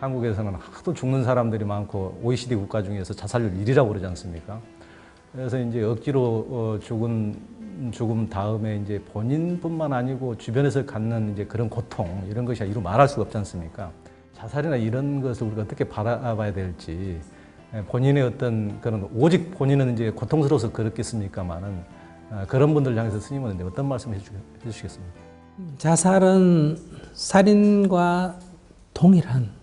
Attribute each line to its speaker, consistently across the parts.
Speaker 1: 한국에서는 하도 죽는 사람들이 많고 OECD 국가 중에서 자살률 1위라고 그러지 않습니까? 그래서 이제 억지로 죽음 다음에 이제 본인뿐만 아니고 주변에서 갖는 이제 그런 고통 이런 것이 이루 말할 수가 없지 않습니까? 자살이나 이런 것을 우리가 어떻게 바라봐야 될지 본인의 어떤 그런 오직 본인은 이제 고통스러워서 그렇겠습니까만은 그런 분들 향해서 스님은 이제 어떤 말씀 해주시겠습니까?
Speaker 2: 자살은 살인과 동일한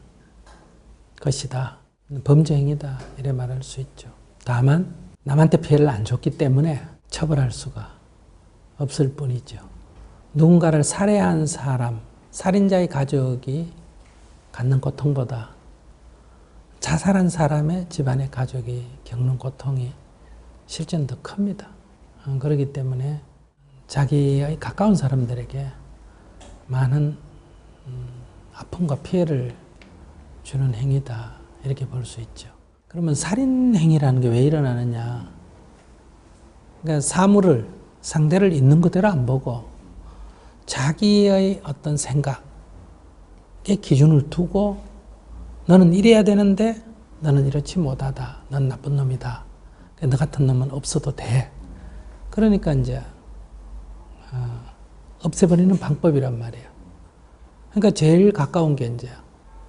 Speaker 2: 것이다. 범죄 행위다. 이래 말할 수 있죠. 다만 남한테 피해를 안 줬기 때문에 처벌할 수가 없을 뿐이죠. 누군가를 살해한 사람, 살인자의 가족이 갖는 고통보다 자살한 사람의 집안의 가족이 겪는 고통이 실제는 더 큽니다. 그렇기 때문에 자기의 가까운 사람들에게 많은 아픔과 피해를 주는 행위다. 이렇게 볼 수 있죠. 그러면 살인 행위라는 게 왜 일어나느냐? 그러니까 사물을, 상대를 있는 그대로 안 보고 자기의 어떤 생각에 기준을 두고 너는 이래야 되는데 너는 이렇지 못하다. 넌 나쁜 놈이다. 너 같은 놈은 없어도 돼. 그러니까 이제 없애버리는 방법이란 말이에요. 그러니까 제일 가까운 게 이제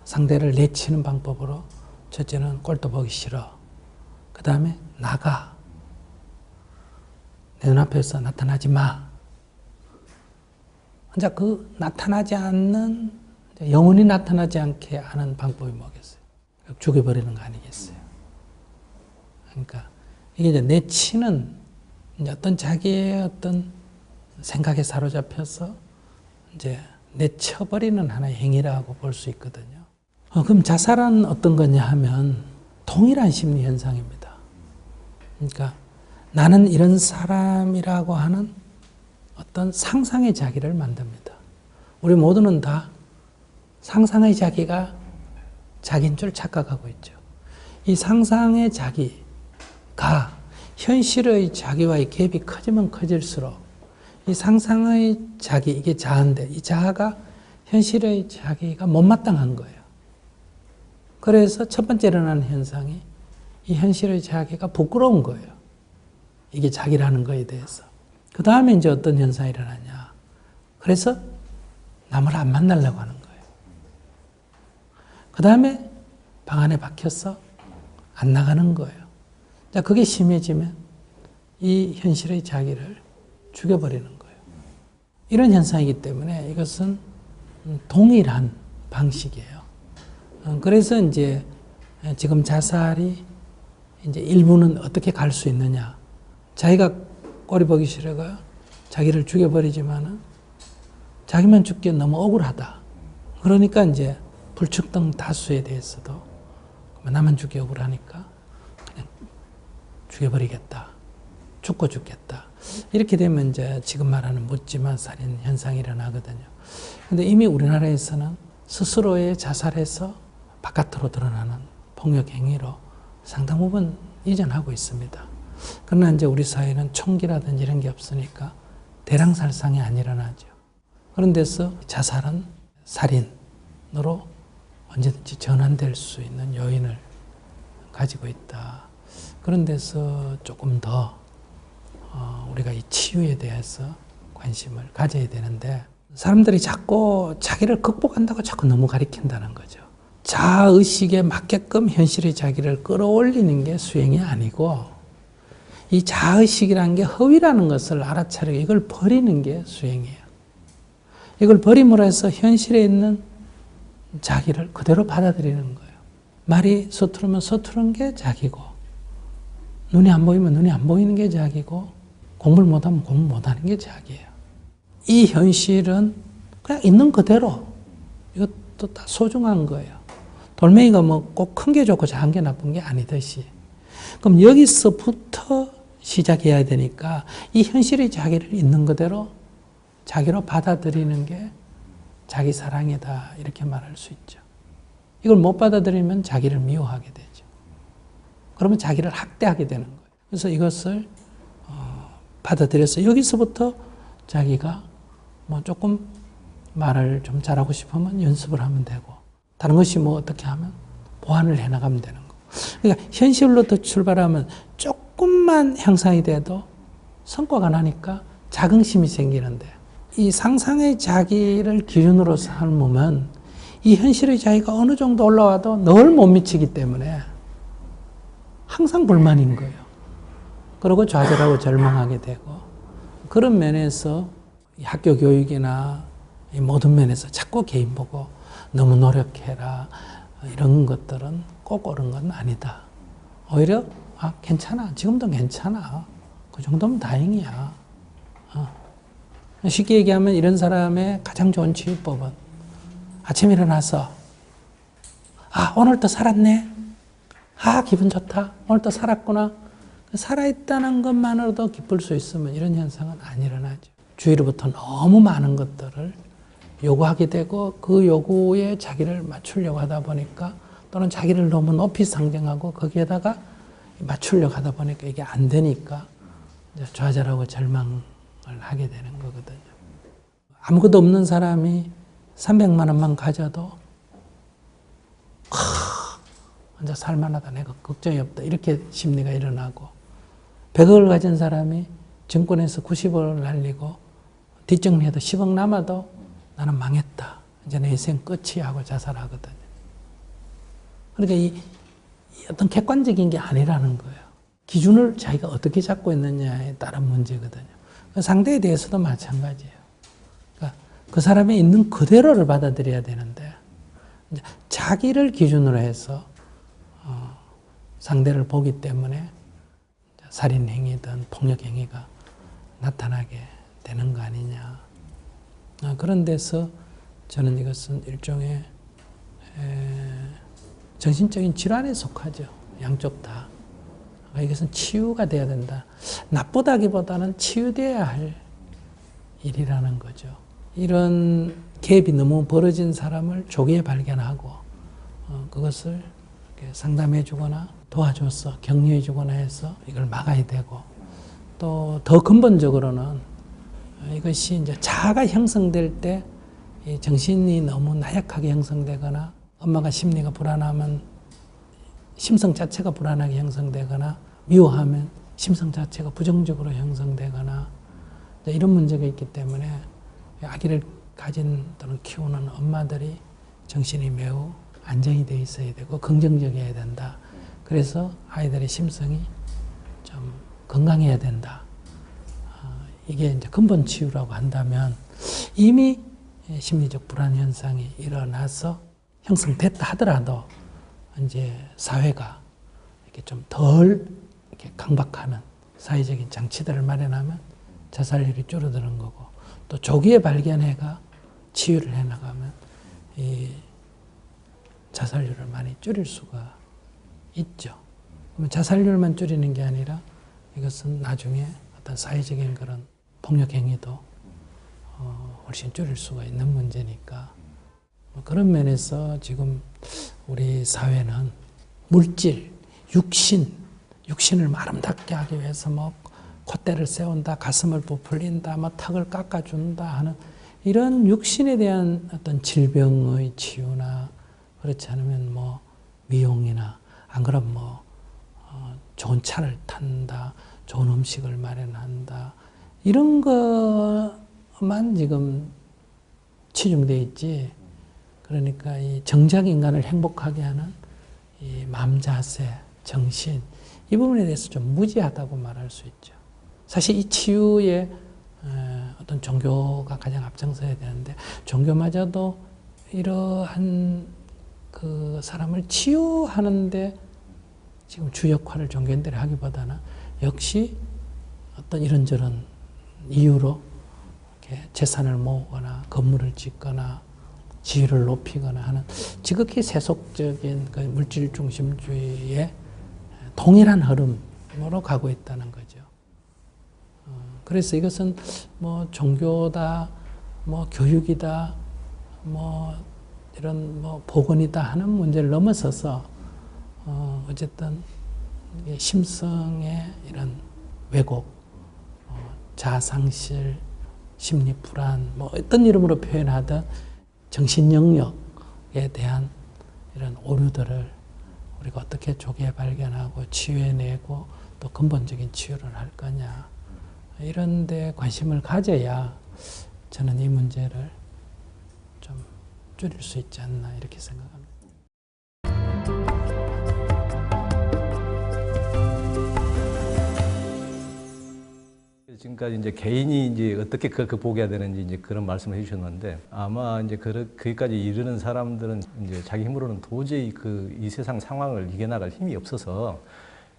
Speaker 2: 상대를 내치는 방법으로 첫째는 꼴도 보기 싫어. 그 다음에 나가. 내 눈앞에서 나타나지 마. 이제 그 나타나지 않는, 영원히 나타나지 않게 하는 방법이 뭐겠어요? 죽여버리는 거 아니겠어요? 그러니까 이게 이제 내치는 이제 어떤 자기의 어떤 생각에 사로잡혀서 이제 내쳐버리는 하나의 행위라고 볼 수 있거든요. 그럼 자살은 어떤 거냐 하면 동일한 심리 현상입니다. 그러니까 나는 이런 사람이라고 하는 어떤 상상의 자기를 만듭니다. 우리 모두는 다 상상의 자기가 자기인 줄 착각하고 있죠. 이 상상의 자기가 현실의 자기와의 갭이 커지면 커질수록 이 상상의 자기, 이게 자아인데 이 자아가 현실의 자기가 못마땅한 거예요. 그래서 첫 번째 일어나는 현상이 이 현실의 자기가 부끄러운 거예요. 이게 자기라는 거에 대해서. 그 다음에 이제 어떤 현상이 일어나냐. 그래서 남을 안 만나려고 하는 거예요. 그 다음에 방 안에 박혀서 안 나가는 거예요. 자, 그게 심해지면 이 현실의 자기를 죽여버리는 거예요. 이런 현상이기 때문에 이것은 동일한 방식이에요. 그래서 이제 지금 자살이 이제 일부는 어떻게 갈 수 있느냐. 자기가 꼴이 보기 싫어가 자기를 죽여버리지만은 자기만 죽기엔 너무 억울하다. 그러니까 이제 불특정 다수에 대해서도 나만 죽기 억울하니까 그냥 죽여버리겠다. 죽고 죽겠다. 이렇게 되면 이제 지금 말하는 묻지마 살인 현상이 일어나거든요. 근데 이미 우리나라에서는 스스로의 자살에서 바깥으로 드러나는 폭력 행위로 상당 부분 이전하고 있습니다. 그러나 이제 우리 사회는 총기라든지 이런 게 없으니까 대량살상이 안 일어나죠. 그런 데서 자살은 살인으로 언제든지 전환될 수 있는 요인을 가지고 있다. 그런 데서 조금 더 우리가 이 치유에 대해서 관심을 가져야 되는데 사람들이 자꾸 자기를 극복한다고 자꾸 너무 가리킨다는 거죠. 자아의식에 맞게끔 현실의 자기를 끌어올리는 게 수행이 아니고 이 자아의식이라는 게 허위라는 것을 알아차리고 이걸 버리는 게 수행이에요. 이걸 버림으로 해서 현실에 있는 자기를 그대로 받아들이는 거예요. 말이 서투르면 서투른 게 자기고 눈이 안 보이면 눈이 안 보이는 게 자기고 공부를 못하면 공부 못하는 게 자기예요. 이 현실은 그냥 있는 그대로 이것도 다 소중한 거예요. 돌멩이가 뭐 꼭 큰 게 좋고 작은 게 나쁜 게 아니듯이 그럼 여기서부터 시작해야 되니까 이 현실의 자기를 있는 그대로 자기로 받아들이는 게 자기 사랑이다 이렇게 말할 수 있죠. 이걸 못 받아들이면 자기를 미워하게 되죠. 그러면 자기를 학대하게 되는 거예요. 그래서 이것을 받아들여서 여기서부터 자기가 뭐 조금 말을 좀 잘하고 싶으면 연습을 하면 되고 다른 것이 뭐 어떻게 하면 보완을 해나가면 되는 거. 그러니까 현실로부터 출발하면 조금만 향상이 돼도 성과가 나니까 자긍심이 생기는데, 이 상상의 자기를 기준으로 삶으면 이 현실의 자기가 어느 정도 올라와도 늘 못 미치기 때문에 항상 불만인 거예요. 그리고 좌절하고 절망하게 되고, 그런 면에서 학교 교육이나 이 모든 면에서 자꾸 개인 보고 너무 노력해라 이런 것들은 꼭 옳은 건 아니다. 오히려 괜찮아, 지금도 괜찮아, 그 정도면 다행이야. 쉽게 얘기하면 이런 사람의 가장 좋은 치유법은 아침에 일어나서 오늘 또 살았네, 기분 좋다, 오늘 또 살았구나, 살아있다는 것만으로도 기쁠 수 있으면 이런 현상은 안 일어나죠. 주위로부터 너무 많은 것들을 요구하게 되고 그 요구에 자기를 맞추려고 하다 보니까, 또는 자기를 너무 높이 상정하고 거기에다가 맞추려고 하다 보니까 이게 안 되니까 이제 좌절하고 절망을 하게 되는 거거든요. 아무것도 없는 사람이 300만 원만 가져도 혼자 살만하다, 내가 걱정이 없다, 이렇게 심리가 일어나고, 100억을 가진 사람이 증권에서 90억을 날리고 뒷정리해도 10억 남아도 나는 망했다, 이제 내 인생 끝이야 하고 자살하거든요. 그러니까 이 어떤 객관적인 게 아니라는 거예요. 기준을 자기가 어떻게 잡고 있느냐에 따른 문제거든요. 상대에 대해서도 마찬가지예요. 그러니까 그 사람이 있는 그대로를 받아들여야 되는데, 이제 자기를 기준으로 해서 상대를 보기 때문에 살인행위든 폭력행위가 나타나게 되는 거 아니냐. 그런 데서 저는 이것은 일종의 정신적인 질환에 속하죠. 양쪽 다. 이것은 치유가 돼야 된다. 나쁘다기보다는 치유돼야 할 일이라는 거죠. 이런 갭이 너무 벌어진 사람을 조기에 발견하고 그것을 이렇게 상담해 주거나 도와줘서 격려해 주거나 해서 이걸 막아야 되고, 또 더 근본적으로는 이것이 이제 자아가 형성될 때 정신이 너무 나약하게 형성되거나, 엄마가 심리가 불안하면 심성 자체가 불안하게 형성되거나, 미워하면 심성 자체가 부정적으로 형성되거나, 이런 문제가 있기 때문에 아기를 가진 또는 키우는 엄마들이 정신이 매우 안정이 되어 있어야 되고 긍정적이어야 된다. 그래서 아이들의 심성이 좀 건강해야 된다. 이게 이제 근본 치유라고 한다면, 이미 심리적 불안 현상이 일어나서 형성됐다 하더라도 이제 사회가 이렇게 좀 덜 이렇게 강박하는 사회적인 장치들을 마련하면 자살률이 줄어드는 거고, 또 조기에 발견해가 치유를 해나가면 이 자살률을 많이 줄일 수가 있죠. 그러면 자살률만 줄이는 게 아니라 이것은 나중에 어떤 사회적인 그런 폭력 행위도 훨씬 줄일 수가 있는 문제니까, 그런 면에서 지금 우리 사회는 물질, 육신을 아름답게 하기 위해서 뭐 콧대를 세운다, 가슴을 부풀린다, 뭐 턱을 깎아준다 하는 이런 육신에 대한 어떤 질병의 치유나, 그렇지 않으면 뭐 미용이나, 안 그러면 뭐 좋은 차를 탄다, 좋은 음식을 마련한다, 이런 것만 지금 치중되어 있지. 그러니까 이 정작 인간을 행복하게 하는 이 마음 자세, 정신, 이 부분에 대해서 좀 무지하다고 말할 수 있죠. 사실 이 치유에 어떤 종교가 가장 앞장서야 되는데, 종교마저도 이러한 그 사람을 치유하는데 지금 주 역할을 종교인들이 하기보다는 역시 어떤 이런저런 이유로 이렇게 재산을 모으거나 건물을 짓거나 지위를 높이거나 하는 지극히 세속적인 그 물질 중심주의의 동일한 흐름으로 가고 있다는 거죠. 그래서 이것은 뭐 종교다, 뭐 교육이다, 뭐 이런 뭐 복원이다 하는 문제를 넘어서서 어쨌든 심성의 이런 왜곡, 자아상실, 심리 불안, 뭐 어떤 이름으로 표현하든 정신 영역에 대한 이런 오류들을 우리가 어떻게 조기에 발견하고 치유해내고 또 근본적인 치유를 할 거냐, 이런 데 관심을 가져야 저는 이 문제를 좀 줄일 수 있지 않나 이렇게 생각합니다.
Speaker 1: 지금까지 이제 개인이 이제 어떻게 그걸 극복해야 되는지 이제 그런 말씀을 해주셨는데, 아마 이제 거기까지 이르는 사람들은 이제 자기 힘으로는 도저히 이 세상 상황을 이겨나갈 힘이 없어서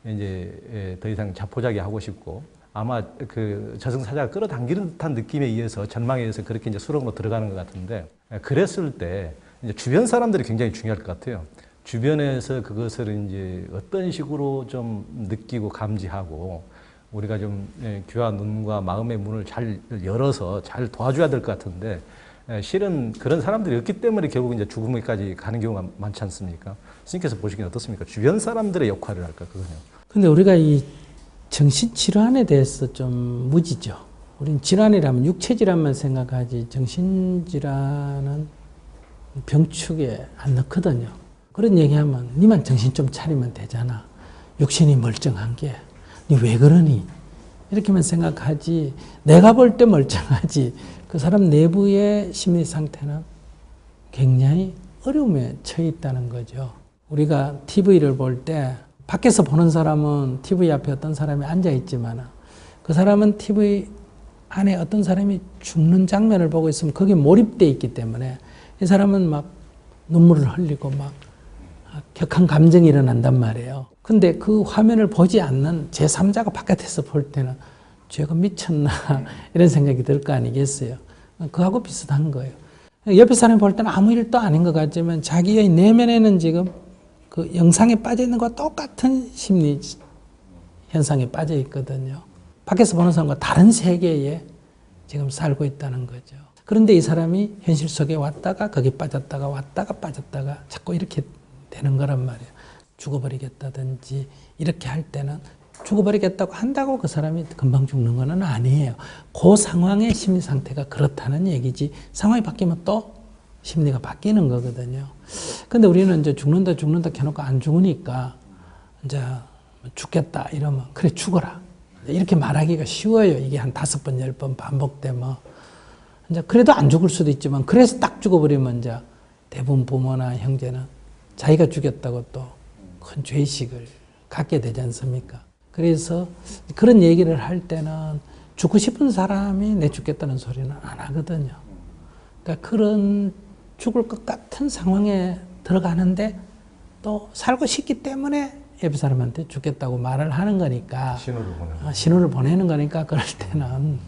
Speaker 1: 이제 더 이상 자포자기하고 싶고, 아마 그 저승사자가 끌어당기는 듯한 느낌에 의해서, 전망에 의해서 그렇게 이제 수렁으로 들어가는 것 같은데, 그랬을 때 이제 주변 사람들이 굉장히 중요할 것 같아요. 주변에서 그것을 이제 어떤 식으로 좀 느끼고 감지하고, 우리가 좀 귀와 눈과 마음의 문을 잘 열어서 잘 도와줘야 될 것 같은데, 실은 그런 사람들이 없기 때문에 결국 이제 죽음에까지 가는 경우가 많지 않습니까? 스님께서 보시기엔 어떻습니까? 주변 사람들의 역할을 할까, 그거요.
Speaker 2: 근데 우리가 이 정신질환에 대해서 좀 무지죠. 우린 질환이라면 육체질환만 생각하지 정신질환은 병축에 안 넣거든요. 그런 얘기하면 니만 정신 좀 차리면 되잖아. 육신이 멀쩡한 게 니 왜 그러니? 이렇게만 생각하지, 내가 볼 때 멀쩡하지 그 사람 내부의 심리 상태는 굉장히 어려움에 처해 있다는 거죠. 우리가 TV를 볼 때 밖에서 보는 사람은 TV 앞에 어떤 사람이 앉아 있지만 그 사람은 TV 안에 어떤 사람이 죽는 장면을 보고 있으면 거기에 몰입되어 있기 때문에 이 사람은 막 눈물을 흘리고 막 격한 감정이 일어난단 말이에요. 근데 그 화면을 보지 않는 제3자가 바깥에서 볼 때는 쟤가 미쳤나 이런 생각이 들 거 아니겠어요. 그하고 비슷한 거예요. 옆에 사람이 볼 때는 아무 일도 아닌 것 같지만 자기의 내면에는 지금 그 영상에 빠져 있는 것과 똑같은 심리 현상에 빠져 있거든요. 밖에서 보는 사람과 다른 세계에 지금 살고 있다는 거죠. 그런데 이 사람이 현실 속에 왔다가 거기 빠졌다가 왔다가 빠졌다가 자꾸 이렇게 되는 거란 말이에요. 죽어버리겠다든지 이렇게 할 때는 죽어버리겠다고 한다고 그 사람이 금방 죽는 건 아니에요. 그 상황의 심리 상태가 그렇다는 얘기지, 상황이 바뀌면 또 심리가 바뀌는 거거든요. 근데 우리는 이제 죽는다 켜놓고 안 죽으니까 이제 죽겠다 이러면 그래 죽어라 이렇게 말하기가 쉬워요. 이게 한 5번 10번 반복되면 이제 그래도 안 죽을 수도 있지만, 그래서 딱 죽어버리면 이제 대부분 부모나 형제는 자기가 죽였다고 또 큰 죄의식을 갖게 되지 않습니까? 그래서 그런 얘기를 할 때는 죽고 싶은 사람이 내 죽겠다는 소리는 안 하거든요. 그러니까 그런 죽을 것 같은 상황에 들어가는데 또 살고 싶기 때문에 옆에 사람한테 죽겠다고 말을 하는 거니까, 신호를 보내는 거니까 그럴 때는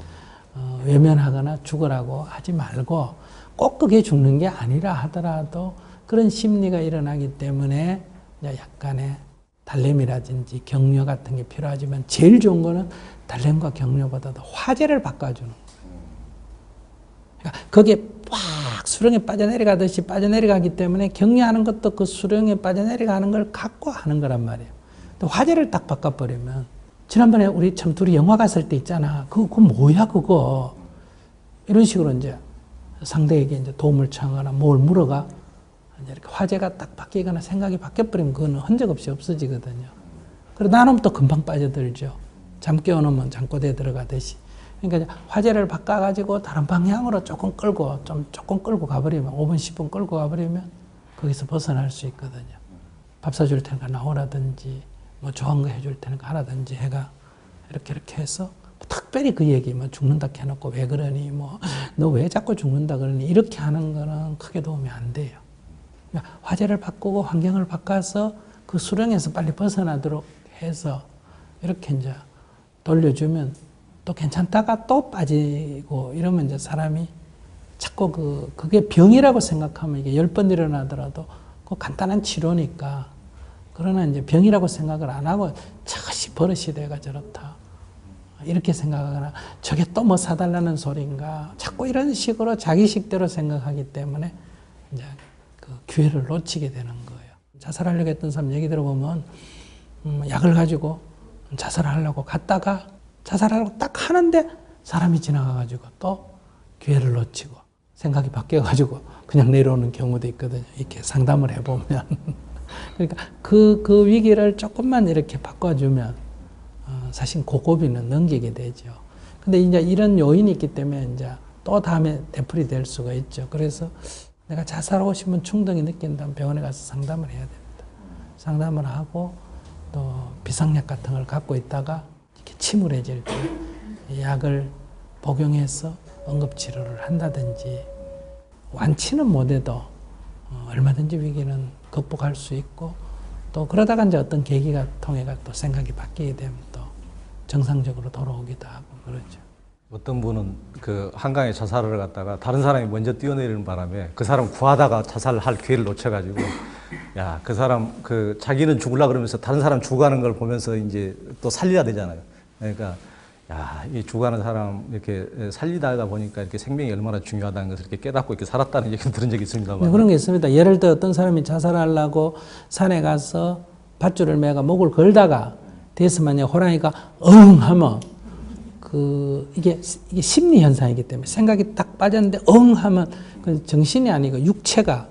Speaker 2: 외면하거나 죽으라고 하지 말고, 꼭 그게 죽는 게 아니라 하더라도 그런 심리가 일어나기 때문에 약간의 달램이라든지 격려 같은 게 필요하지만, 제일 좋은 거는 달램과 격려보다도 화제를 바꿔주는 거예요. 그러니까 거기에 팍 수렁에 빠져내려가듯이 빠져내려가기 때문에 격려하는 것도 그 수렁에 빠져내려가는 걸 갖고 하는 거란 말이에요. 또 화제를 딱 바꿔버리면, 지난번에 우리 참 둘이 영화 갔을 때 있잖아. 그거 뭐야 그거. 이런 식으로 이제 상대에게 이제 도움을 청하거나 뭘 물어가 이렇게 화제가 딱 바뀌거나 생각이 바뀌어버리면 그거는 흔적 없이 없어지거든요. 그리고 나는 또 금방 빠져들죠. 잠 깨워놓으면 잠꼬대에 들어가듯이. 그러니까 화제를 바꿔가지고 다른 방향으로 조금 끌고 가버리면, 5분, 10분 끌고 가버리면 거기서 벗어날 수 있거든요. 밥 사줄 테니까 나오라든지, 뭐 좋은 거 해줄 테니까 하라든지 해가 이렇게 해서 특별히 그 얘기, 뭐 죽는다 해놓고 왜 그러니, 뭐 너 왜 자꾸 죽는다 그러니, 이렇게 하는 거는 크게 도움이 안 돼요. 화제를 바꾸고 환경을 바꿔서 그 수렁에서 빨리 벗어나도록 해서 이렇게 이제 돌려주면 또 괜찮다가 또 빠지고 이러면 이제 사람이 자꾸 그게 병이라고 생각하면 이게 10번 일어나더라도 그 간단한 치료니까, 그러나 이제 병이라고 생각을 안 하고 저것이 버릇이 돼가 저렇다 이렇게 생각하거나, 저게 또 뭐 사달라는 소리인가, 자꾸 이런 식으로 자기식대로 생각하기 때문에 이제 그 기회를 놓치게 되는 거예요. 자살하려고 했던 사람 얘기 들어보면 약을 가지고 자살하려고 갔다가 자살하려고 딱 하는데 사람이 지나가가지고 또 기회를 놓치고, 생각이 바뀌어가지고 그냥 내려오는 경우도 있거든요. 이렇게 상담을 해보면. 그러니까 그 위기를 조금만 이렇게 바꿔주면 사실 그 고비는 넘기게 되죠. 근데 이제 이런 요인이 있기 때문에 이제 또 다음에 되풀이 될 수가 있죠. 그래서 내가 자살하고 싶은 충동이 느낀다면 병원에 가서 상담을 해야 됩니다. 상담을 하고 또 비상약 같은 걸 갖고 있다가 이렇게 침울해질 때 약을 복용해서 응급치료를 한다든지 완치는 못해도 얼마든지 위기는 극복할 수 있고 또 그러다가 이제 어떤 계기가 통해가 또 생각이 바뀌게 되면 또 정상적으로 돌아오기도 하고 그러죠.
Speaker 1: 어떤 분은 그 한강에 자살을 갔다가 다른 사람이 먼저 뛰어내리는 바람에 그 사람 구하다가 자살할 기회를 놓쳐가지고 야, 그 사람 그 자기는 죽으려 그러면서 다른 사람 죽어가는 걸 보면서 이제 또 살려야 되잖아요. 그러니까 야, 이 죽어가는 사람 이렇게 살리다가 보니까 이렇게 생명이 얼마나 중요하다는 것을 이렇게 깨닫고 이렇게 살았다는 얘기를 들은 적이 있습니다만.
Speaker 2: 네, 그런 게 있습니다. 예를 들어 어떤 사람이 자살하려고 산에 가서 밧줄을 매가 목을 걸다가 뒤에서만요 호랑이가 응 하면 이게 심리 현상이기 때문에 생각이 딱 빠졌는데 응 하면 그 정신이 아니고 육체가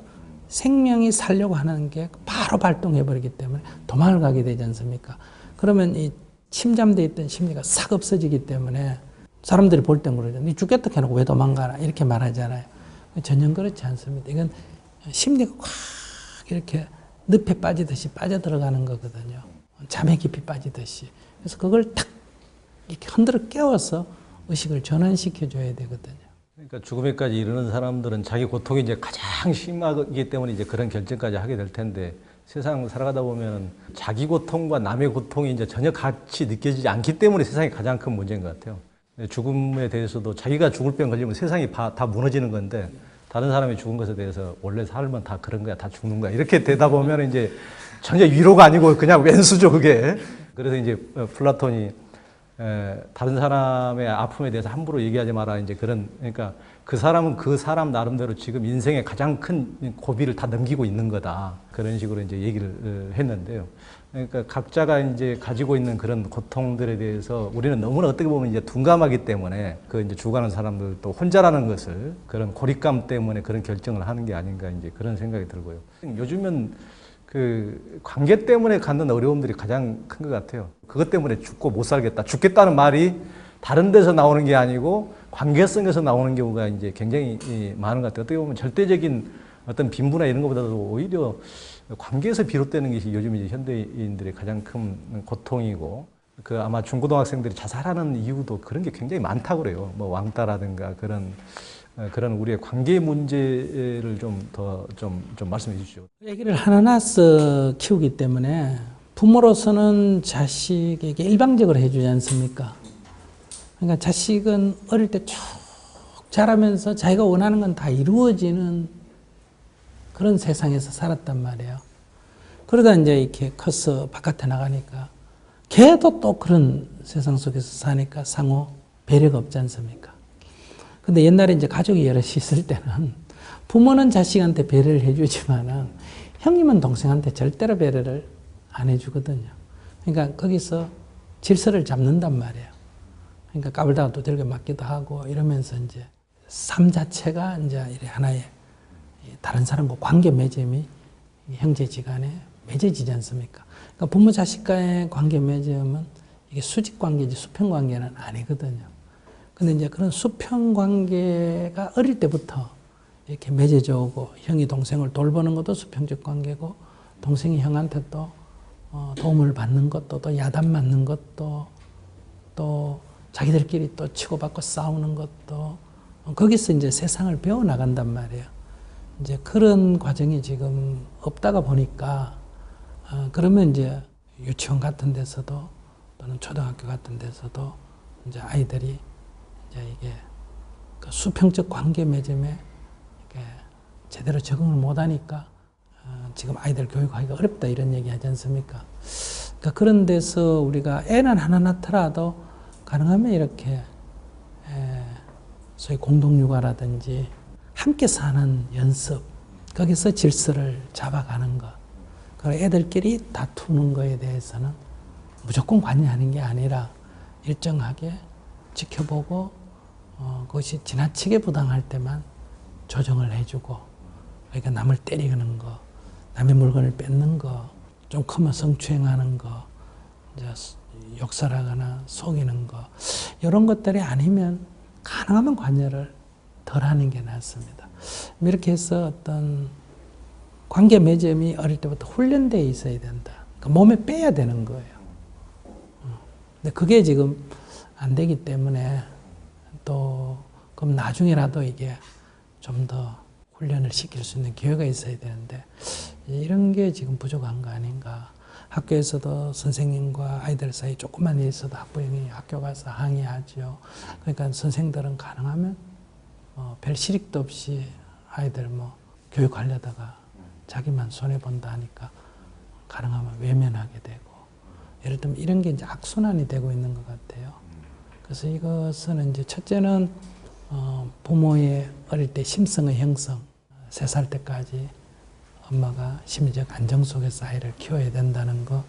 Speaker 2: 생명이 살려고 하는 게 바로 발동해 버리기 때문에 도망을 가게 되지 않습니까? 그러면 이 침잠돼 있던 심리가 싹 없어지기 때문에 사람들이 볼 땐 그러죠. 니 죽겠다 해놓고 왜 도망가나 이렇게 말하잖아요. 전혀 그렇지 않습니다. 이건 심리가 확 이렇게 늪에 빠지듯이 빠져들어가는 거거든요. 잠에 깊이 빠지듯이. 그래서 그걸 탁 이렇게 흔들어 깨워서 의식을 전환시켜줘야 되거든요.
Speaker 1: 그러니까 죽음에까지 이르는 사람들은 자기 고통이 이제 가장 심하기 때문에 이제 그런 결정까지 하게 될 텐데 세상 살아가다 보면은 자기 고통과 남의 고통이 이제 전혀 같이 느껴지지 않기 때문에 세상이 가장 큰 문제인 것 같아요. 죽음에 대해서도 자기가 죽을 병 걸리면 세상이 다 무너지는 건데 다른 사람이 죽은 것에 대해서 원래 살면 다 그런 거야, 다 죽는 거야. 이렇게 되다 보면 이제 전혀 위로가 아니고 그냥 왼수죠, 그게. 그래서 이제 플라톤이 다른 사람의 아픔에 대해서 함부로 얘기하지 마라. 이제 그러니까 그 사람은 그 사람 나름대로 지금 인생의 가장 큰 고비를 다 넘기고 있는 거다. 그런 식으로 이제 얘기를 했는데요. 그러니까 각자가 이제 가지고 있는 그런 고통들에 대해서 우리는 너무나 어떻게 보면 이제 둔감하기 때문에 그 이제 죽어가는 사람들도 혼자라는 것을 그런 고립감 때문에 그런 결정을 하는 게 아닌가 이제 그런 생각이 들고요. 요즘은 그 관계 때문에 갖는 어려움들이 가장 큰 것 같아요. 그것 때문에 죽고 못 살겠다. 죽겠다는 말이 다른 데서 나오는 게 아니고 관계성에서 나오는 경우가 이제 굉장히 많은 것 같아요. 어떻게 보면 절대적인 어떤 빈부나 이런 것보다도 오히려 관계에서 비롯되는 것이 요즘 이제 현대인들의 가장 큰 고통이고 그 아마 중고등학생들이 자살하는 이유도 그런 게 굉장히 많다고 그래요. 뭐 왕따라든가 그런 우리의 관계 문제를 좀 더 좀 말씀해 주시죠.
Speaker 2: 아기를 하나 낳아서 키우기 때문에 부모로서는 자식에게 일방적으로 해주지 않습니까? 그러니까 자식은 어릴 때 쭉 자라면서 자기가 원하는 건 다 이루어지는 그런 세상에서 살았단 말이에요. 그러다 이제 이렇게 커서 바깥에 나가니까 걔도 또 그런 세상 속에서 사니까 상호 배려가 없지 않습니까? 근데 옛날에 이제 가족이 여럿이 있을 때는 부모는 자식한테 배려를 해주지만은 형님은 동생한테 절대로 배려를 안 해주거든요. 그러니까 거기서 질서를 잡는단 말이에요. 그러니까 까불다가 또 들게 맞기도 하고 이러면서 이제 삶 자체가 이제 하나의 다른 사람과 관계 맺음이 형제지간에 맺어지지 않습니까? 그러니까 부모 자식과의 관계 맺음은 이게 수직 관계지 수평 관계는 아니거든요. 근데 이제 그런 수평 관계가 어릴 때부터 이렇게 맺어져 오고 형이 동생을 돌보는 것도 수평적 관계고 동생이 형한테 또 도움을 받는 것도 또 야단 맞는 것도 또 자기들끼리 또 치고받고 싸우는 것도 거기서 이제 세상을 배워 나간단 말이에요. 이제 그런 과정이 지금 없다가 보니까 그러면 이제 유치원 같은 데서도 또는 초등학교 같은 데서도 이제 아이들이 이제 이게 그 수평적 관계 맺음에 이렇게 제대로 적응을 못하니까 지금 아이들 교육하기가 어렵다 이런 얘기 하지 않습니까? 그러니까 그런 데서 우리가 애는 하나 낳더라도 가능하면 이렇게 소위 공동육아라든지 함께 사는 연습, 거기서 질서를 잡아가는 것. 그리고 애들끼리 다투는 거에 대해서는 무조건 관여하는 게 아니라 일정하게 지켜보고 그것이 지나치게 부당할 때만 조정을 해주고, 그러니까 남을 때리는 거, 남의 물건을 뺏는 거, 좀 크면 성추행하는 거, 이제 욕설하거나 속이는 거, 이런 것들이 아니면 가능하면 관여를 덜 하는 게 낫습니다. 이렇게 해서 어떤 관계 맺음이 어릴 때부터 훈련되어 있어야 된다. 그러니까 몸에 빼야 되는 거예요. 근데 그게 지금 안 되기 때문에 또 그럼 나중에라도 이게 좀 더 훈련을 시킬 수 있는 기회가 있어야 되는데 이런 게 지금 부족한 거 아닌가. 학교에서도 선생님과 아이들 사이 조금만 일 있어도 학부형이 학교 가서 항의하죠. 그러니까 선생들은 가능하면 별 실익도 없이 아이들 뭐 교육하려다가 자기만 손해본다 하니까 가능하면 외면하게 되고, 예를 들면 이런 게 이제 악순환이 되고 있는 것 같아요. 그래서 이것은 이제 첫째는 부모의 어릴 때 심성의 형성, 3살 때까지 엄마가 심리적 안정 속에서 아이를 키워야 된다는 거,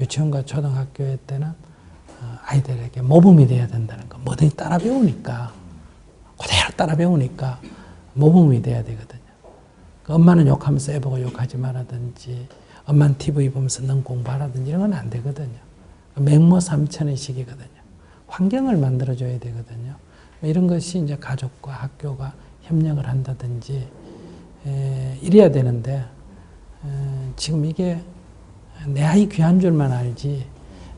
Speaker 2: 유치원과 초등학교 때는 아이들에게 모범이 돼야 된다는 거, 뭐든지 따라 배우니까, 그대로 따라 배우니까 모범이 돼야 되거든요. 그 엄마는 욕하면서 애보고 욕하지 말라든지, 엄마는 TV 보면서 넌 공부하라든지 이런 건 안 되거든요. 맹모 삼천의 시기거든요. 환경을 만들어줘야 되거든요. 이런 것이 이제 가족과 학교가 협력을 한다든지 이래야 되는데, 지금 이게 내 아이 귀한 줄만 알지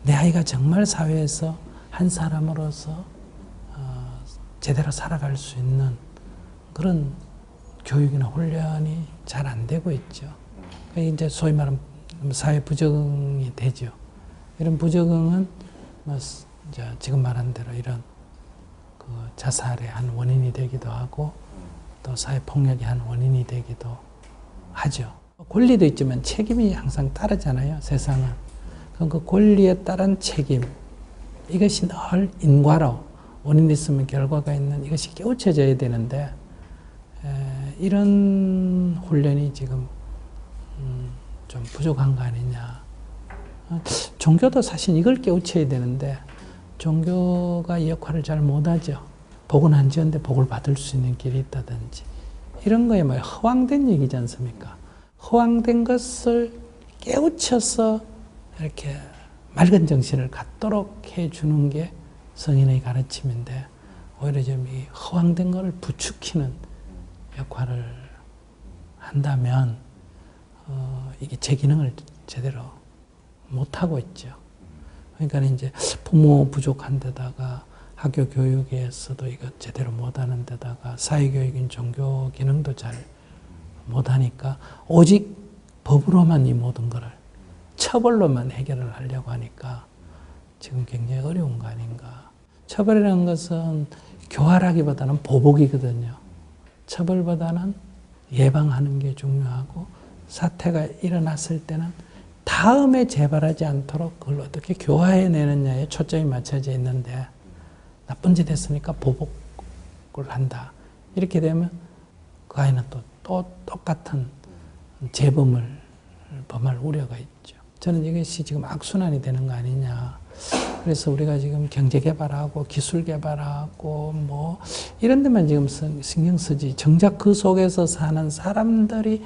Speaker 2: 내 아이가 정말 사회에서 한 사람으로서 제대로 살아갈 수 있는 그런 교육이나 훈련이 잘 안 되고 있죠. 이제 소위 말하면 사회 부적응이 되죠. 이런 부적응은 뭐 이제 지금 말한 대로 이런 그 자살의 한 원인이 되기도 하고 또 사회 폭력의 한 원인이 되기도 하죠. 권리도 있지만 책임이 항상 따르잖아요, 세상은. 그럼 그 권리에 따른 책임, 이것이 늘 인과로 원인이 있으면 결과가 있는 이것이 깨우쳐져야 되는데 이런 훈련이 지금 좀 부족한 거 아니냐. 종교도 사실 이걸 깨우쳐야 되는데 종교가 이 역할을 잘 못하죠. 복은 안 지었는데 복을 받을 수 있는 길이 있다든지 이런 거에 뭐 허황된 얘기지 않습니까? 허황된 것을 깨우쳐서 이렇게 맑은 정신을 갖도록 해주는 게 성인의 가르침인데 오히려 좀 이 허황된 것을 부추기는 역할을 한다면 이게 제 기능을 제대로 못하고 있죠. 그러니까 이제 부모 부족한 데다가 학교 교육에서도 이거 제대로 못하는 데다가 사회교육인 종교 기능도 잘 못하니까 오직 법으로만 이 모든 거를 처벌로만 해결을 하려고 하니까 지금 굉장히 어려운 거 아닌가. 처벌이라는 것은 교활하기보다는 보복이거든요. 처벌보다는 예방하는 게 중요하고 사태가 일어났을 때는 다음에 재발하지 않도록 그걸 어떻게 교화해내느냐에 초점이 맞춰져 있는데 나쁜 짓 했으니까 보복을 한다. 이렇게 되면 그 아이는 또 똑같은 재범을 범할 우려가 있죠. 저는 이것이 지금 악순환이 되는 거 아니냐. 그래서 우리가 지금 경제 개발하고 기술 개발하고 뭐 이런 데만 지금 신경 쓰지 정작 그 속에서 사는 사람들이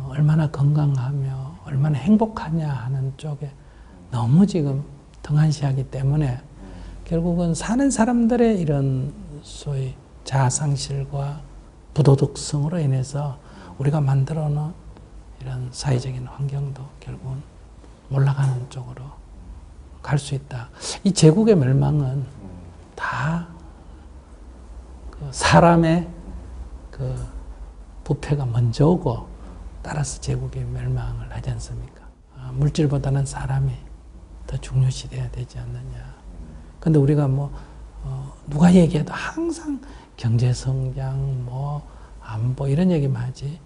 Speaker 2: 얼마나 건강하며 얼마나 행복하냐 하는 쪽에 너무 지금 등한시하기 때문에 결국은 사는 사람들의 이런 소위 자아상실과 부도덕성으로 인해서 우리가 만들어 놓은 이런 사회적인 환경도 결국은 올라가는 쪽으로 갈 수 있다. 이 제국의 멸망은 다 그 사람의 그 부패가 먼저 오고 따라서 제국의 멸망을 하지 않습니까? 물질보다는 사람이 더 중요시 돼야 되지 않느냐. 근데 우리가 뭐 누가 얘기해도 항상 경제성장, 뭐 안보 이런 얘기만 하지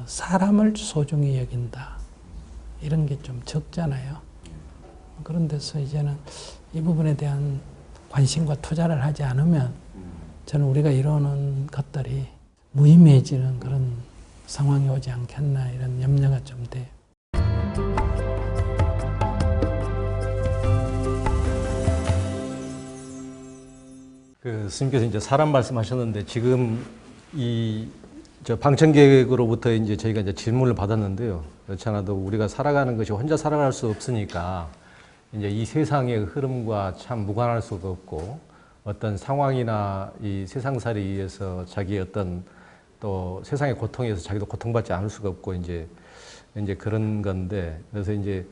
Speaker 2: 사람을 소중히 여긴다. 이런 게 좀 적잖아요. 그런 데서 이제는 이 부분에 대한 관심과 투자를 하지 않으면 저는 우리가 이루는 것들이 무의미해지는 그런 상황이 오지 않겠나 이런 염려가 좀 돼요.
Speaker 1: 스님께서 이제 사람 말씀하셨는데 지금 저 방청객으로부터 이제 저희가 이제 질문을 받았는데요. 그렇지 않아도 우리가 살아가는 것이 혼자 살아갈 수 없으니까 이제 이 세상의 흐름과 참 무관할 수가 없고 어떤 상황이나 이 세상살이에 의해서 자기의 어떤 또 세상의 고통에 의해서 자기도 고통받지 않을 수가 없고 이제 그런 건데 그래서 이제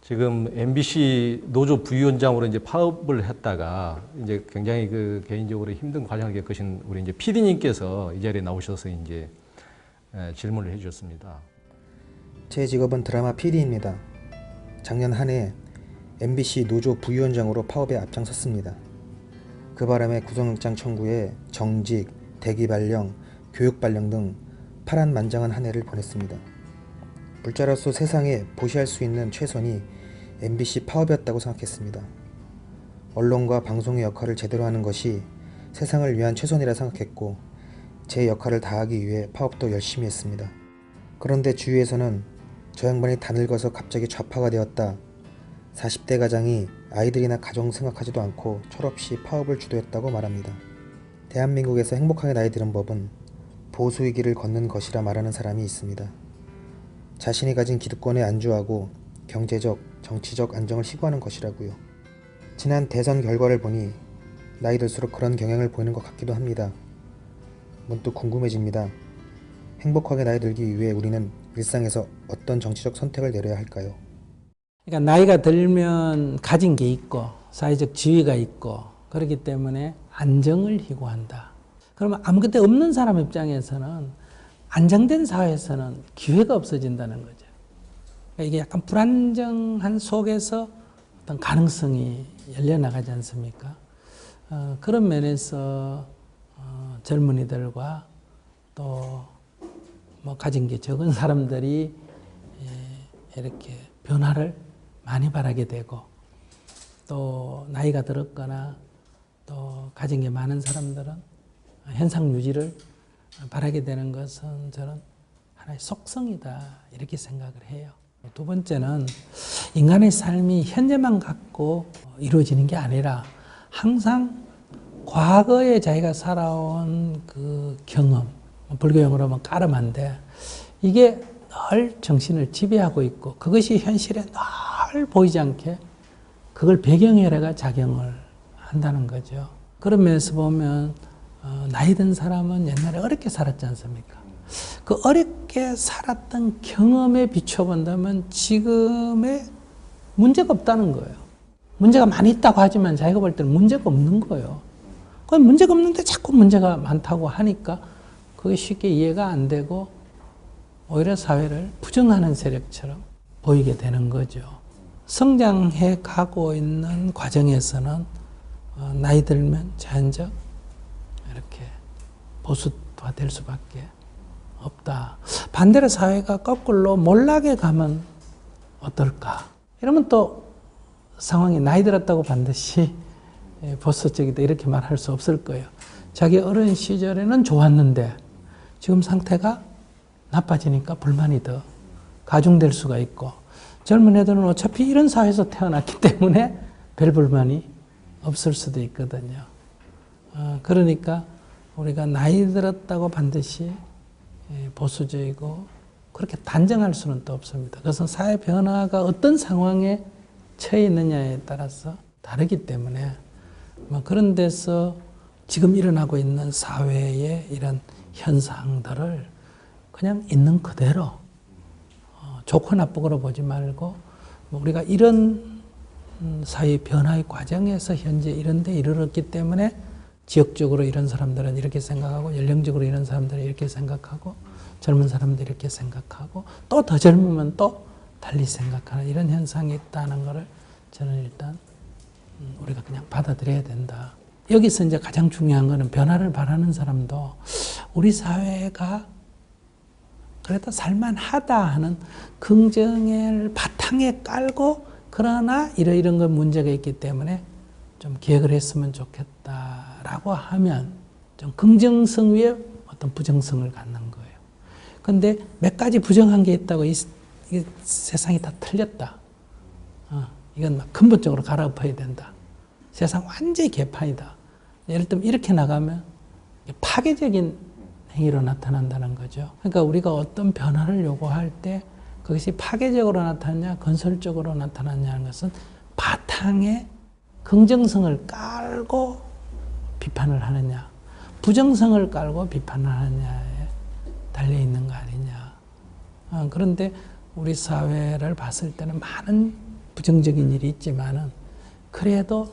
Speaker 1: 지금 MBC 노조 부위원장으로 이제 파업을 했다가 이제 굉장히 그 개인적으로 힘든 과정을 겪으신 우리 이제 PD님께서 이 자리에 나오셔서 이제 질문을 해주셨습니다.
Speaker 3: 제 직업은 드라마 PD입니다. 작년 한 해 MBC 노조 부위원장으로 파업에 앞장섰습니다. 그 바람에 구속영장 청구에 정직, 대기 발령, 교육 발령 등 파란만장한 한 해를 보냈습니다. 물자로서 세상에 보시할 수 있는 최선이 MBC 파업이었다고 생각했습니다. 언론과 방송의 역할을 제대로 하는 것이 세상을 위한 최선이라 생각했고 제 역할을 다하기 위해 파업도 열심히 했습니다. 그런데 주위에서는 저 양반이 다 늙어서 갑자기 좌파가 되었다. 40대 가장이 아이들이나 가정 생각하지도 않고 철없이 파업을 주도했다고 말합니다. 대한민국에서 행복하게 나이 드는 법은 보수의 길을 걷는 것이라 말하는 사람이 있습니다. 자신이 가진 기득권에 안주하고 경제적, 정치적 안정을 희구하는 것이라고요. 지난 대선 결과를 보니 나이 들수록 그런 경향을 보이는 것 같기도 합니다. 문득 궁금해집니다. 행복하게 나이 들기 위해 우리는 일상에서 어떤 정치적 선택을 내려야 할까요?
Speaker 2: 그러니까 나이가 들면 가진 게 있고 사회적 지위가 있고 그렇기 때문에 안정을 희구한다. 그러면 아무것도 없는 사람 입장에서는 안정된 사회에서는 기회가 없어진다는 거죠. 그러니까 이게 약간 불안정한 속에서 어떤 가능성이 열려나가지 않습니까? 그런 면에서 젊은이들과 또 뭐 가진 게 적은 사람들이 이렇게 변화를 많이 바라게 되고 또 나이가 들었거나 또 가진 게 많은 사람들은 현상 유지를 바라게 되는 것은 저는 하나의 속성이다 이렇게 생각을 해요. 두 번째는 인간의 삶이 현재만 갖고 이루어지는 게 아니라 항상 과거에 자기가 살아온 그 경험, 불교용어로 하면 까르마인데 이게 늘 정신을 지배하고 있고 그것이 현실에 늘 보이지 않게 그걸 배경에다가 작용을 한다는 거죠. 그런 면에서 보면 나이 든 사람은 옛날에 어렵게 살았지 않습니까? 그 어렵게 살았던 경험에 비춰본다면 지금의 문제가 없다는 거예요. 문제가 많이 있다고 하지만 자기가 볼 때는 문제가 없는 거예요. 그건 문제가 없는데 자꾸 문제가 많다고 하니까 그게 쉽게 이해가 안 되고 오히려 사회를 부정하는 세력처럼 보이게 되는 거죠. 성장해 가고 있는 과정에서는 나이 들면 자연적 이렇게 보수화될 수밖에 없다. 반대로 사회가 거꾸로 몰락에 가면 어떨까? 이러면 또 상황이 나이 들었다고 반드시 보수적이다 이렇게 말할 수 없을 거예요. 자기 어린 시절에는 좋았는데 지금 상태가 나빠지니까 불만이 더 가중될 수가 있고 젊은 애들은 어차피 이런 사회에서 태어났기 때문에 별 불만이 없을 수도 있거든요. 그러니까 우리가 나이 들었다고 반드시 보수적이고 그렇게 단정할 수는 또 없습니다. 그것은 사회 변화가 어떤 상황에 처해 있느냐에 따라서 다르기 때문에 그런 데서 지금 일어나고 있는 사회의 이런 현상들을 그냥 있는 그대로 좋고 나쁘고로 보지 말고 우리가 이런 사회 변화의 과정에서 현재 이런 데 이르렀기 때문에 지역적으로 이런 사람들은 이렇게 생각하고 연령적으로 이런 사람들은 이렇게 생각하고 젊은 사람들이 이렇게 생각하고 또 더 젊으면 또 달리 생각하는 이런 현상이 있다는 것을 저는 일단 우리가 그냥 받아들여야 된다. 여기서 이제 가장 중요한 거는 변화를 바라는 사람도 우리 사회가 그래도 살만하다 하는 긍정을 바탕에 깔고 그러나 이런 건 문제가 있기 때문에 좀 기획을 했으면 좋겠다라고 하면 좀 긍정성 위에 어떤 부정성을 갖는 거예요. 근데 몇 가지 부정한 게 있다고 이 세상이 다 틀렸다. 이건 막 근본적으로 갈아엎어야 된다. 세상 완전히 개판이다. 예를 들면 이렇게 나가면 파괴적인 행위로 나타난다는 거죠. 그러니까 우리가 어떤 변화를 요구할 때 그것이 파괴적으로 나타나냐 건설적으로 나타나냐는 것은 바탕에 긍정성을 깔고 비판을 하느냐 부정성을 깔고 비판을 하느냐에 달려있는 거 아니냐. 그런데 우리 사회를 봤을 때는 많은 부정적인 일이 있지만은 그래도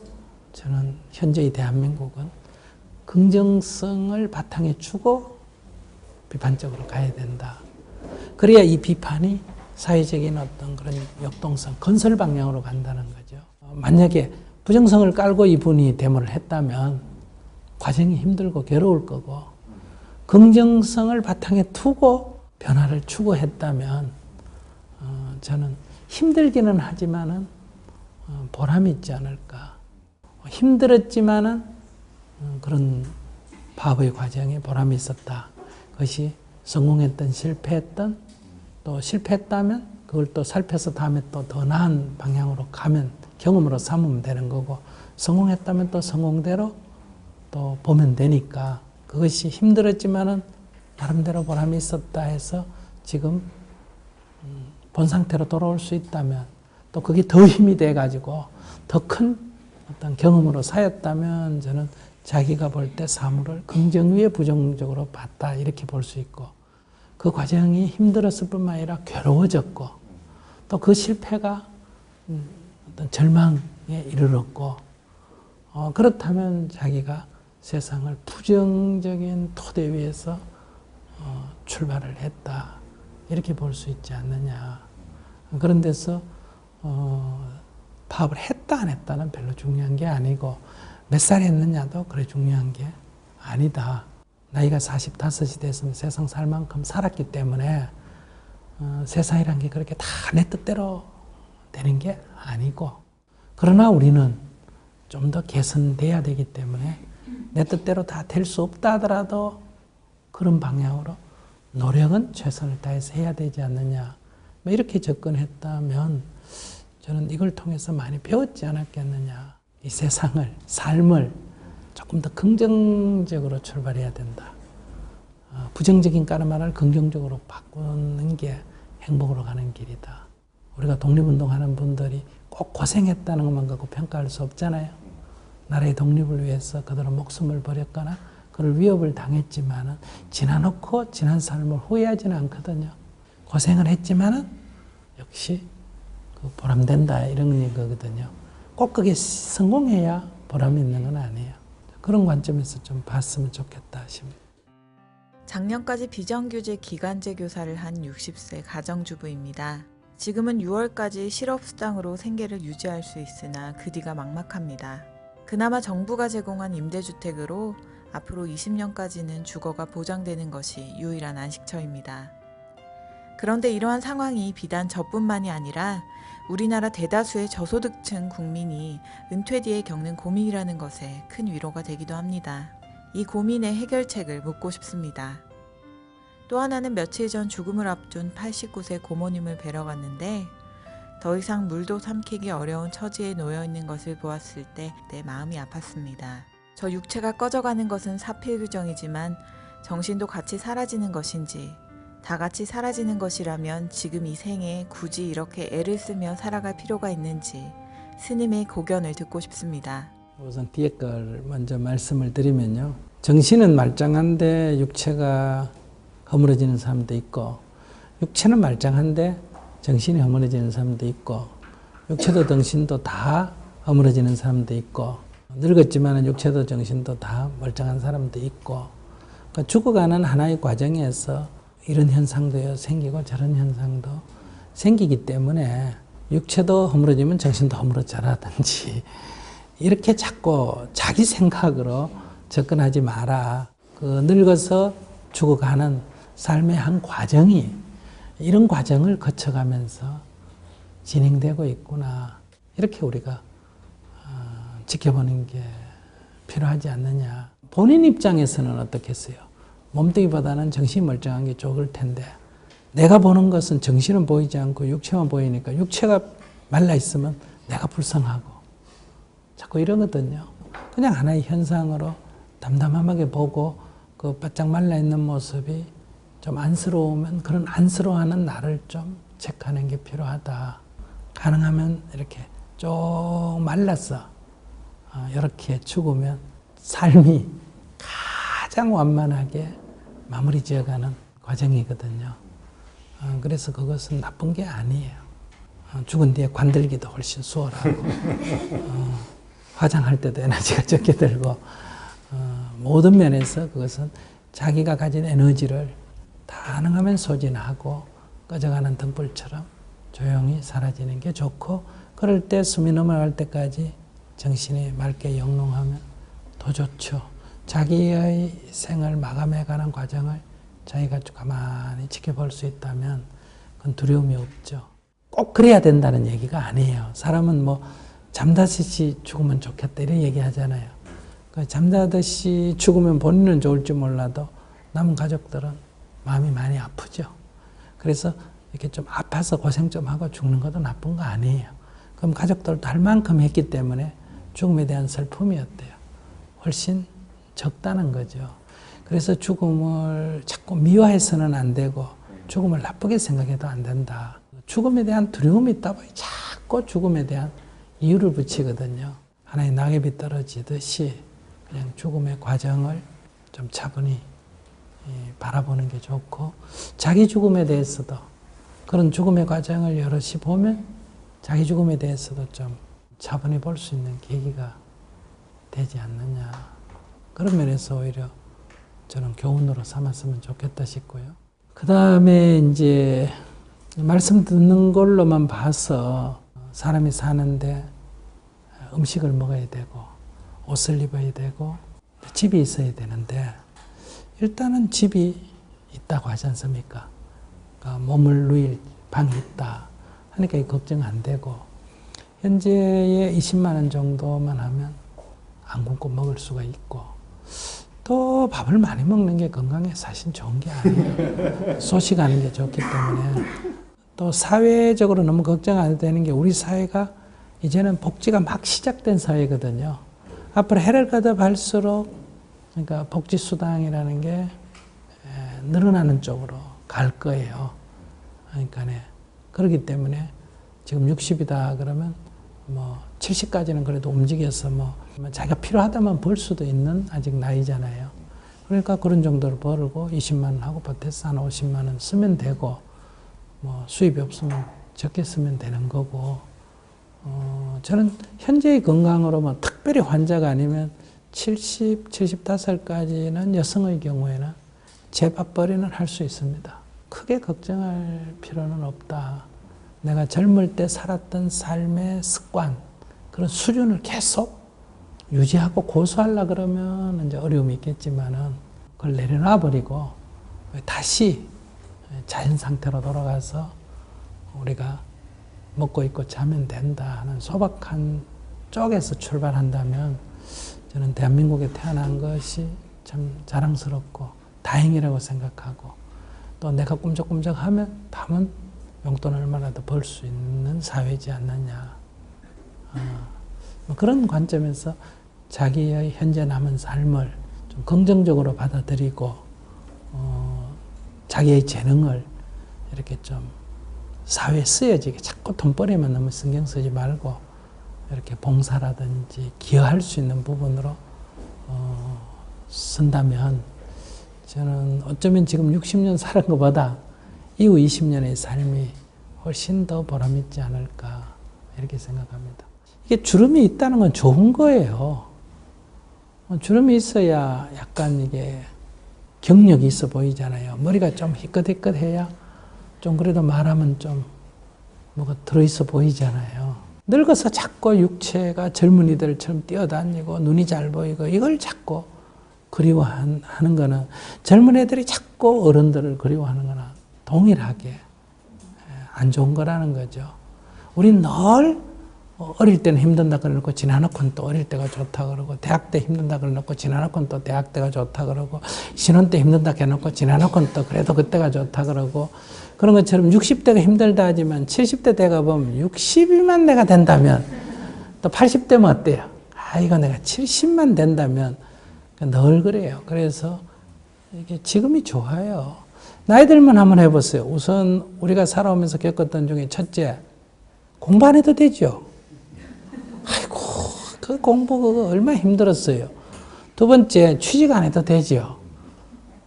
Speaker 2: 저는 현재의 대한민국은 긍정성을 바탕에 주고 비판적으로 가야 된다. 그래야 이 비판이 사회적인 어떤 그런 역동성, 건설 방향으로 간다는 거죠. 만약에 부정성을 깔고 이분이 데모를 했다면 과정이 힘들고 괴로울 거고 긍정성을 바탕에 두고 변화를 추구했다면 저는 힘들기는 하지만은 보람이 있지 않을까. 힘들었지만은 그런 파업의 과정에 보람이 있었다. 그것이 성공했던 실패했던 또 실패했다면 그걸 또 살펴서 다음에 또 더 나은 방향으로 가면 경험으로 삼으면 되는 거고 성공했다면 또 성공대로 또 보면 되니까 그것이 힘들었지만은 나름대로 보람이 있었다 해서 지금 본 상태로 돌아올 수 있다면 또 그게 더 힘이 돼 가지고 더 큰 어떤 경험으로 쌓였다면 저는 자기가 볼 때 사물을 긍정 위에 부정적으로 봤다 이렇게 볼 수 있고 그 과정이 힘들었을 뿐만 아니라 괴로워졌고 또 그 실패가 어떤 절망에 이르렀고 그렇다면 자기가 세상을 부정적인 토대 위에서 출발을 했다 이렇게 볼 수 있지 않느냐. 그런 데서 파업을 했다 안 했다는 별로 중요한 게 아니고 몇 살 했느냐도 그래 중요한 게 아니다. 나이가 45이 됐으면 세상 살 만큼 살았기 때문에 세상이란 게 그렇게 다 내 뜻대로 되는 게 아니고 그러나 우리는 좀 더 개선돼야 되기 때문에 내 뜻대로 다 될 수 없다 하더라도 그런 방향으로 노력은 최선을 다해서 해야 되지 않느냐. 뭐 이렇게 접근했다면 저는 이걸 통해서 많이 배웠지 않았겠느냐. 이 세상을, 삶을 조금 더 긍정적으로 출발해야 된다. 부정적인 까르마를 긍정적으로 바꾸는 게 행복으로 가는 길이다. 우리가 독립운동하는 분들이 꼭 고생했다는 것만 갖고 평가할 수 없잖아요. 나라의 독립을 위해서 그들은 목숨을 버렸거나 그를 위협을 당했지만은 지나놓고 지난 삶을 후회하지는 않거든요. 고생을 했지만은 역시 그 보람된다 이런 거거든요. 꼭 그게 성공해야 보람이 있는 건 아니에요. 그런 관점에서 좀 봤으면 좋겠다 싶습니다.
Speaker 4: 작년까지 비정규직 기간제 교사를 한 60세 가정주부입니다. 지금은 6월까지 실업수당으로 생계를 유지할 수 있으나 그 뒤가 막막합니다. 그나마 정부가 제공한 임대주택으로 앞으로 20년까지는 주거가 보장되는 것이 유일한 안식처입니다. 그런데 이러한 상황이 비단 저뿐만이 아니라 우리나라 대다수의 저소득층 국민이 은퇴 뒤에 겪는 고민이라는 것에 큰 위로가 되기도 합니다. 이 고민의 해결책을 묻고 싶습니다. 또 하나는 며칠 전 죽음을 앞둔 89세 고모님을 뵈러 갔는데 더 이상 물도 삼키기 어려운 처지에 놓여 있는 것을 보았을 때 내 마음이 아팠습니다. 저 육체가 꺼져가는 것은 사필규정이지만 정신도 같이 사라지는 것인지 다 같이 사라지는 것이라면 지금 이 생에 굳이 이렇게 애를 쓰며 살아갈 필요가 있는지 스님의 고견을 듣고 싶습니다.
Speaker 2: 우선 뒤에 걸 먼저 말씀을 드리면요. 정신은 말짱한데 육체가 허물어지는 사람도 있고 육체는 말짱한데 정신이 허물어지는 사람도 있고 육체도 정신도 다 허물어지는 사람도 있고 늙었지만 육체도 정신도 다 멀쩡한 사람도 있고 그러니까 죽어가는 하나의 과정에서 이런 현상도 생기고 저런 현상도 생기기 때문에 육체도 허물어지면 정신도 허물어져라든지 이렇게 자꾸 자기 생각으로 접근하지 마라. 그 늙어서 죽어가는 삶의 한 과정이 이런 과정을 거쳐가면서 진행되고 있구나. 이렇게 우리가 지켜보는 게 필요하지 않느냐. 본인 입장에서는 어떻겠어요? 몸뚱이보다는 정신이 멀쩡한 게 좋을 텐데 내가 보는 것은 정신은 보이지 않고 육체만 보이니까 육체가 말라있으면 내가 불쌍하고 자꾸 이러거든요. 그냥 하나의 현상으로 담담하게 보고 그 바짝 말라있는 모습이 좀 안쓰러우면 그런 안쓰러워하는 나를 좀 체크하는 게 필요하다. 가능하면 이렇게 쭉 말라서 이렇게 죽으면 삶이 가장 완만하게 마무리 지어가는 과정이거든요. 그래서 그것은 나쁜 게 아니에요. 죽은 뒤에 관들기도 훨씬 수월하고 화장할 때도 에너지가 적게 들고 모든 면에서 그것은 자기가 가진 에너지를 가능하면 소진하고 꺼져가는 등불처럼 조용히 사라지는 게 좋고, 그럴 때 숨이 넘어갈 때까지 정신이 맑게 영롱하면 더 좋죠. 자기의 생을 마감해가는 과정을 자기가 가만히 지켜볼 수 있다면 그건 두려움이 없죠. 꼭 그래야 된다는 얘기가 아니에요. 사람은 뭐 잠자듯이 죽으면 좋겠다 이런 얘기 하잖아요. 잠자듯이 죽으면 본인은 좋을지 몰라도 남은 가족들은 마음이 많이 아프죠. 그래서 이렇게 좀 아파서 고생 좀 하고 죽는 것도 나쁜 거 아니에요. 그럼 가족들도 할 만큼 했기 때문에 죽음에 대한 슬픔이 어때요? 훨씬 적다는 거죠. 그래서 죽음을 자꾸 미화해서는 안 되고 죽음을 나쁘게 생각해도 안 된다. 죽음에 대한 두려움이 있다 보니 자꾸 죽음에 대한 이유를 붙이거든요. 하나의 낙엽이 떨어지듯이 그냥 죽음의 과정을 좀 차분히 바라보는 게 좋고, 자기 죽음에 대해서도 그런 죽음의 과정을 여럿이 보면 자기 죽음에 대해서도 좀 차분히 볼 수 있는 계기가 되지 않느냐. 그런 면에서 오히려 저는 교훈으로 삼았으면 좋겠다 싶고요. 그 다음에 이제 말씀 듣는 걸로만 봐서 사람이 사는데 음식을 먹어야 되고 옷을 입어야 되고 집이 있어야 되는데, 일단은 집이 있다고 하지 않습니까? 그러니까 몸을 누일 방이 있다 하니까 걱정 안 되고, 현재의 20만 원 정도만 하면 안 굶고 먹을 수가 있고, 또 밥을 많이 먹는 게 건강에 사실 좋은 게 아니에요. 소식하는 게 좋기 때문에. 또 사회적으로 너무 걱정 안 되는 게, 우리 사회가 이제는 복지가 막 시작된 사회거든요. 앞으로 해를 가다갈수록 그러니까 복지수당이라는 게 늘어나는 쪽으로 갈 거예요. 그러니까 그렇기 때문에 지금 60이다 그러면 뭐 70까지는 그래도 움직여서 뭐 자기가 필요하다면 벌 수도 있는 아직 나이잖아요. 그러니까 그런 정도로 벌고 20만 원 하고 보태서 한 50만 원 쓰면 되고, 뭐 수입이 없으면 적게 쓰면 되는 거고, 저는 현재의 건강으로 뭐 특별히 환자가 아니면 70, 75살까지는 여성의 경우에는 재밥벌이는 할 수 있습니다. 크게 걱정할 필요는 없다. 내가 젊을 때 살았던 삶의 습관, 그런 수준을 계속 유지하고 고수하려고 그러면 이제 어려움이 있겠지만은 그걸 내려놔 버리고 다시 자연 상태로 돌아가서 우리가 먹고 입고 자면 된다 하는 소박한 쪽에서 출발한다면 저는 대한민국에 태어난 것이 참 자랑스럽고 다행이라고 생각하고, 또 내가 꿈적꿈적하면 밤은 용돈 얼마라도 벌 수 있는 사회지 않느냐. 뭐 그런 관점에서 자기의 현재 남은 삶을 좀 긍정적으로 받아들이고, 자기의 재능을 이렇게 좀 사회에 쓰여지게, 자꾸 돈벌이만 너무 신경 쓰지 말고 이렇게 봉사라든지 기여할 수 있는 부분으로 쓴다면, 저는 어쩌면 지금 60년 살은 것보다 이후 20년의 삶이 훨씬 더 보람있지 않을까 이렇게 생각합니다. 이게 주름이 있다는 건 좋은 거예요. 주름이 있어야 약간 이게 경력이 있어 보이잖아요. 머리가 좀 희끗희끗해야 좀 그래도 말하면 좀 뭐가 들어있어 보이잖아요. 늙어서 자꾸 육체가 젊은이들처럼 뛰어다니고 눈이 잘 보이고 이걸 자꾸 그리워하는 거는, 젊은 애들이 자꾸 어른들을 그리워하는 거나 동일하게 안 좋은 거라는 거죠. 우린 늘 어릴 때는 힘든다 그러고 지나놓고는 또 어릴 때가 좋다 그러고, 대학 때 힘든다 그러고 지나놓고는 또 대학 때가 좋다 그러고, 신혼 때 힘든다 해놓고 지나놓고는 또 그래도 그때가 좋다 그러고, 그런 것처럼 60대가 힘들다 하지만 70대 돼가 보면 60이만 내가 된다면 또 80대면 어때요? 이거 내가 70만 된다면 늘 그래요. 그래서 이게 지금이 좋아요. 나이 들면 한번 해보세요. 우선 우리가 살아오면서 겪었던 중에 첫째, 공부 안 해도 되죠. 아이고, 그 공부 그거 얼마나 힘들었어요. 두 번째, 취직 안 해도 되죠.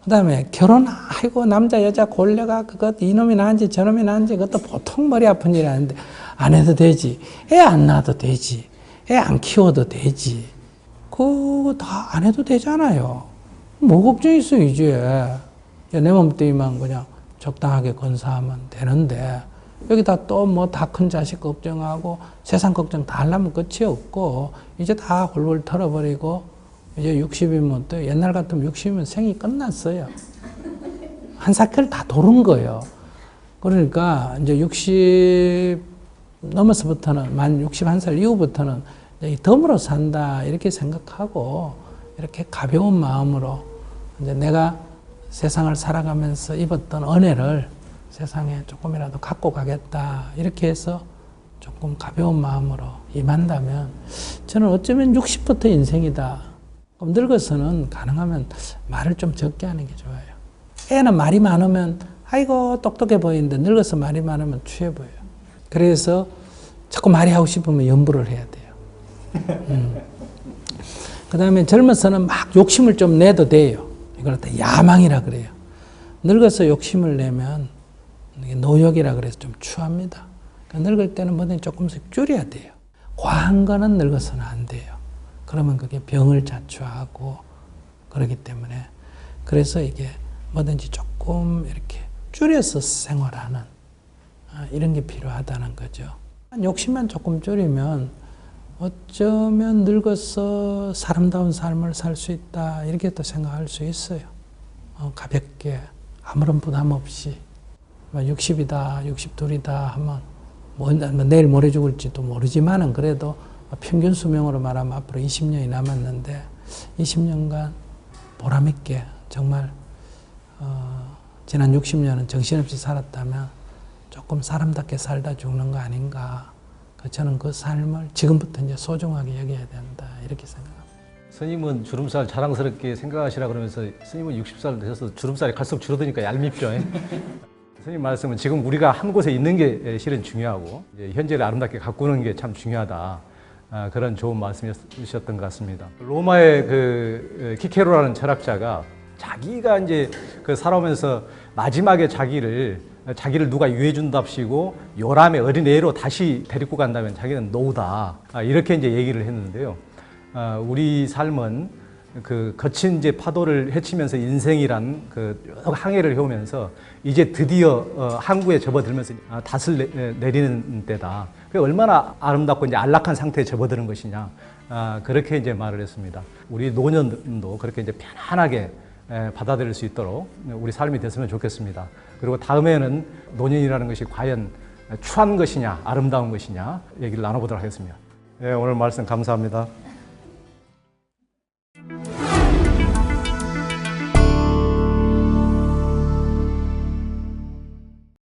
Speaker 2: 그 다음에 결혼, 아이고, 남자, 여자 골려가 그것 이놈이 나은지 저놈이 나은지 그것도 보통 머리 아픈 일이 아닌데 안 해도 되지. 애 안 낳아도 되지. 애 안 키워도 되지. 그거 다 안 해도 되잖아요. 뭐 걱정 있어, 이제. 내 몸뚱이만 그냥 적당하게 건사하면 되는데, 여기다 또 뭐 다 큰 자식 걱정하고 세상 걱정 다 하려면 끝이 없고, 이제 다 홀홀 털어버리고, 이제 60이면 또 옛날 같으면 60이면 생이 끝났어요. 한 사클 다 도는 거예요. 그러니까 이제 60 넘어서부터는, 만 61살 이후부터는 이제 덤으로 산다, 이렇게 생각하고, 이렇게 가벼운 마음으로 이제 내가 세상을 살아가면서 입었던 은혜를 세상에 조금이라도 갖고 가겠다, 이렇게 해서 조금 가벼운 마음으로 임한다면, 저는 어쩌면 60부터 인생이다. 그럼 늙어서는 가능하면 말을 좀 적게 하는 게 좋아요. 애는 말이 많으면 아이고 똑똑해 보이는데, 늙어서 말이 많으면 추해 보여요. 그래서 자꾸 말이 하고 싶으면 연부를 해야 돼요. 그 다음에 젊어서는 막 욕심을 좀 내도 돼요. 이걸 다 야망이라 그래요. 늙어서 욕심을 내면 노욕이라 그래서 좀 추합니다. 그러니까 늙을 때는 뭐든지 조금씩 줄여야 돼요. 과한 거는 늙어서는 안 돼요. 그러면 그게 병을 자초하고 그러기 때문에, 그래서 이게 뭐든지 조금 이렇게 줄여서 생활하는 이런 게 필요하다는 거죠. 욕심만 조금 줄이면 어쩌면 늙어서 사람다운 삶을 살 수 있다, 이렇게 또 생각할 수 있어요. 가볍게 아무런 부담 없이 60이다 62이다 하면 뭐 내일 모레 죽을지도 모르지만은, 그래도 평균 수명으로 말하면 앞으로 20년이 남았는데 20년간 보람있게 정말 지난 60년은 정신없이 살았다면 조금 사람답게 살다 죽는 거 아닌가. 저는 그 삶을 지금부터 이제 소중하게 여겨야 된다, 이렇게 생각합니다.
Speaker 1: 스님은 주름살 자랑스럽게 생각하시라 그러면서, 스님은 60살 되셔서 주름살이 갈수록 줄어드니까 얄밉죠. 스님 말씀은 지금 우리가 한 곳에 있는 게 실은 중요하고, 현재를 아름답게 가꾸는 게 참 중요하다. 그런 좋은 말씀이셨던 것 같습니다. 로마의 그 키케로라는 철학자가 자기가 이제 그 살아오면서 마지막에 자기를 누가 유해준답시고 요람의 어린애로 다시 데리고 간다면 자기는 노우다, 이렇게 이제 얘기를 했는데요. 우리 삶은 그 거친 이제 파도를 헤치면서 인생이란 그 항해를 해오면서 이제 드디어 항구에 접어들면서 닷을 내리는 때다. 그게 얼마나 아름답고 이제 안락한 상태에 접어드는 것이냐, 그렇게 이제 말을 했습니다. 우리 노년도 그렇게 이제 편안하게 받아들일 수 있도록 우리 삶이 됐으면 좋겠습니다. 그리고 다음에는 노년이라는 것이 과연 추한 것이냐, 아름다운 것이냐 얘기를 나눠보도록 하겠습니다. 오늘 말씀 감사합니다.